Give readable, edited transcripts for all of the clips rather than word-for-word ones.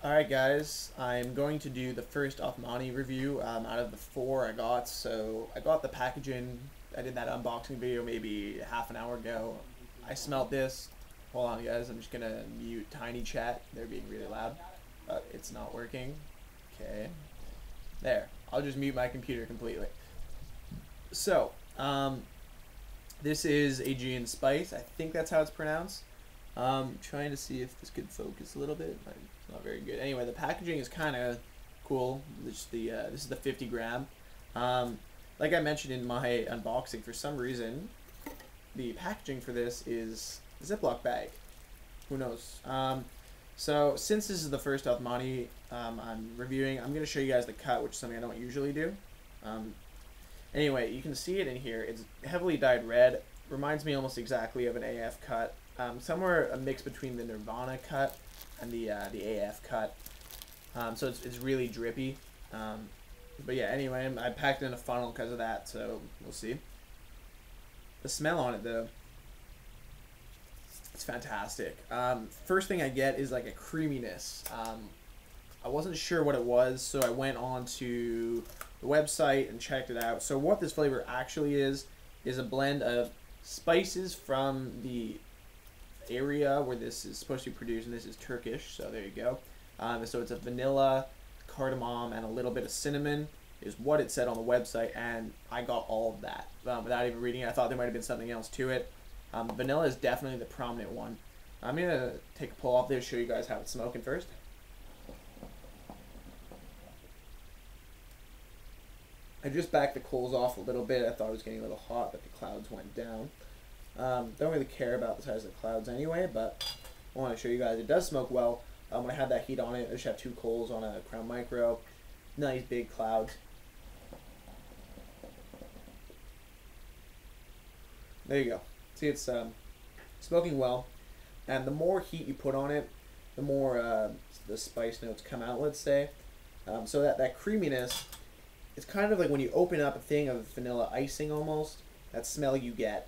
Alright guys, I'm going to do the first Othmani review out of the 4 I got. So I got the packaging, I did that unboxing video maybe half an hour ago. I smelled this. Hold on guys, I'm just going to mute Tiny Chat. They're being really loud, but it's not working. Okay, there. I'll just mute my computer completely. So, this is Aegean Spice. I think that's how it's pronounced. Trying to see if this could focus a little bit. It's not very good. Anyway, the packaging is kind of cool. This is the 50 gram. Like I mentioned in my unboxing, for some reason, the packaging for this is a Ziploc bag. Who knows? So since this is the first Othmani I'm reviewing, I'm going to show you guys the cut, which is something I don't usually do. Anyway, you can see it in here. It's heavily dyed red. Reminds me almost exactly of an AF cut. Somewhere a mix between the Nirvana cut and the AF cut. So it's really drippy. But yeah, anyway, I packed it in a funnel because of that, so we'll see. The smell on it, though, it's fantastic. First thing I get is like a creaminess. I wasn't sure what it was, so I went on to the website and checked it out. So what this flavor actually is a blend of spices from the area where this is supposed to be produced, and this is Turkish, so there you go. So it's a vanilla, cardamom, and a little bit of cinnamon is what it said on the website, and I got all of that without even reading it. I thought there might have been something else to it. Vanilla is definitely the prominent one. I'm going to take a pull off there to show you guys how it's smoking first. I just backed the coals off a little bit. I thought it was getting a little hot, but the clouds went down. Don't really care about the size of the clouds anyway, but I want to show you guys it does smoke well. When I had that heat on it, I just have 2 coals on a Crown Micro. Nice big clouds. There you go. See, it's smoking well, and the more heat you put on it, the more the spice notes come out, let's say. So that creaminess, it's kind of like when you open up a thing of vanilla icing almost, that smell you get.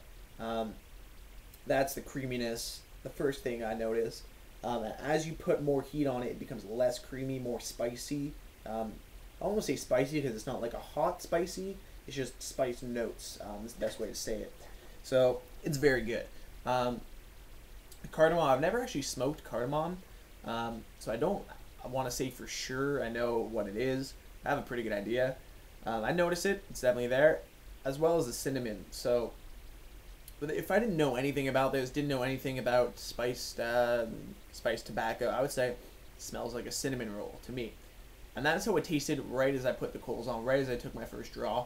That's the creaminess, the first thing I noticed. And as you put more heat on it, it becomes less creamy, more spicy. I don't want to say spicy because it's not like a hot spicy, it's just spice notes. That's the best way to say it. So it's very good. Cardamom, I've never actually smoked cardamom, so I want to say for sure I know what it is. I have a pretty good idea. I notice it, it's definitely there, as well as the cinnamon. So but if I didn't know anything about this, didn't know anything about spiced tobacco, I would say it smells like a cinnamon roll to me. And that's how it tasted right as I put the coals on, right as I took my first draw.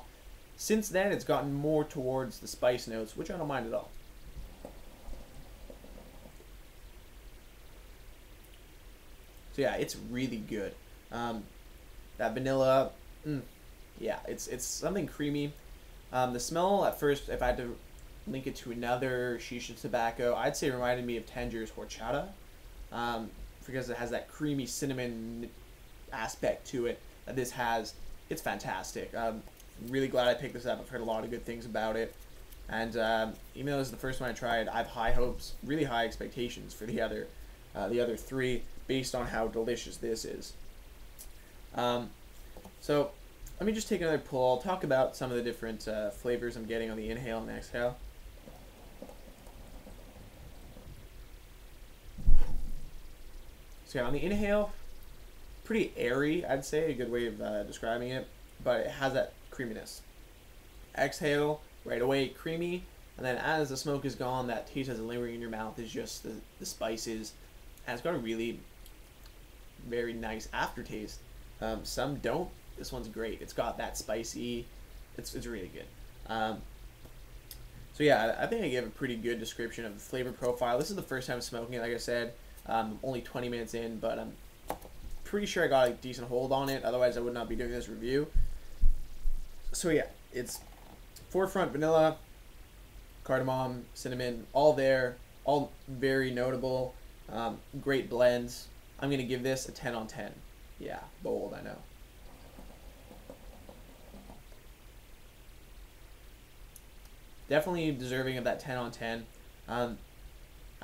Since then, it's gotten more towards the spice notes, which I don't mind at all. So yeah, it's really good. That vanilla, yeah, it's something creamy. The smell at first, if I had to link it to another shisha tobacco, I'd say it reminded me of Tanger's horchata, because it has that creamy cinnamon aspect to it that this has. It's fantastic. I'm really glad I picked this up. I've heard a lot of good things about it, and even though this is the first one I tried, I have high hopes, really high expectations for the other 3 based on how delicious this is. So let me just take another pull. I'll talk about some of the different flavors I'm getting on the inhale and exhale. So yeah, on the inhale, pretty airy, I'd say, a good way of describing it, but it has that creaminess. Exhale, right away, creamy, and then as the smoke is gone, that taste that's lingering in your mouth is just the spices, and it's got a really very nice aftertaste. Some don't. This one's great. It's got that spicy. It's really good. So yeah, I think I gave a pretty good description of the flavor profile. This is the first time smoking it, like I said. Only 20 minutes in, but I'm pretty sure I got a decent hold on it. Otherwise, I would not be doing this review. So yeah, it's forefront vanilla, cardamom, cinnamon, all there, all very notable. Great blends. I'm gonna give this a 10 on 10. Yeah, bold, I know. Definitely deserving of that 10 on 10.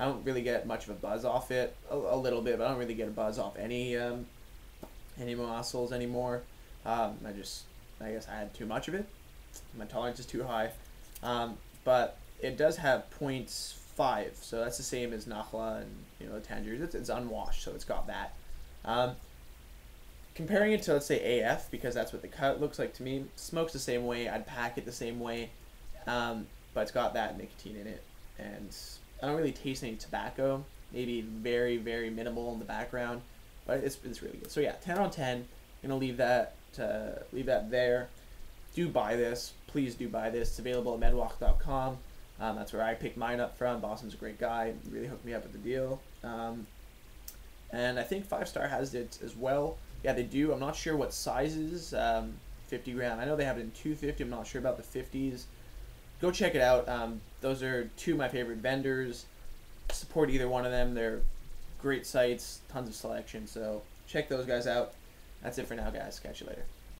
I don't really get much of a buzz off it. A little bit, but I don't really get a buzz off any any muscles anymore. I guess I had too much of it. My tolerance is too high. But it does have 0.5, so that's the same as Nakhla and the Tangiers. It's unwashed, so it's got that. Comparing it to, let's say, AF, because that's what the cut looks like to me. Smokes the same way. I'd pack it the same way, but it's got that nicotine in it, and I don't really taste any tobacco. Maybe very, very minimal in the background, but it's really good. So yeah, 10 on 10. I'm gonna leave that there. Do buy this. Please do buy this. It's available at medwalk.com. That's where I picked mine up from. Boston's a great guy. He really hooked me up with the deal. And I think 5-Star has it as well. Yeah, they do. I'm not sure what sizes. 50 gram. I know they have it in 250. I'm not sure about the 50s. Go check it out. Those are two of my favorite vendors. Support either one of them. They're great sites. Tons of selection. So check those guys out. That's it for now, guys. Catch you later.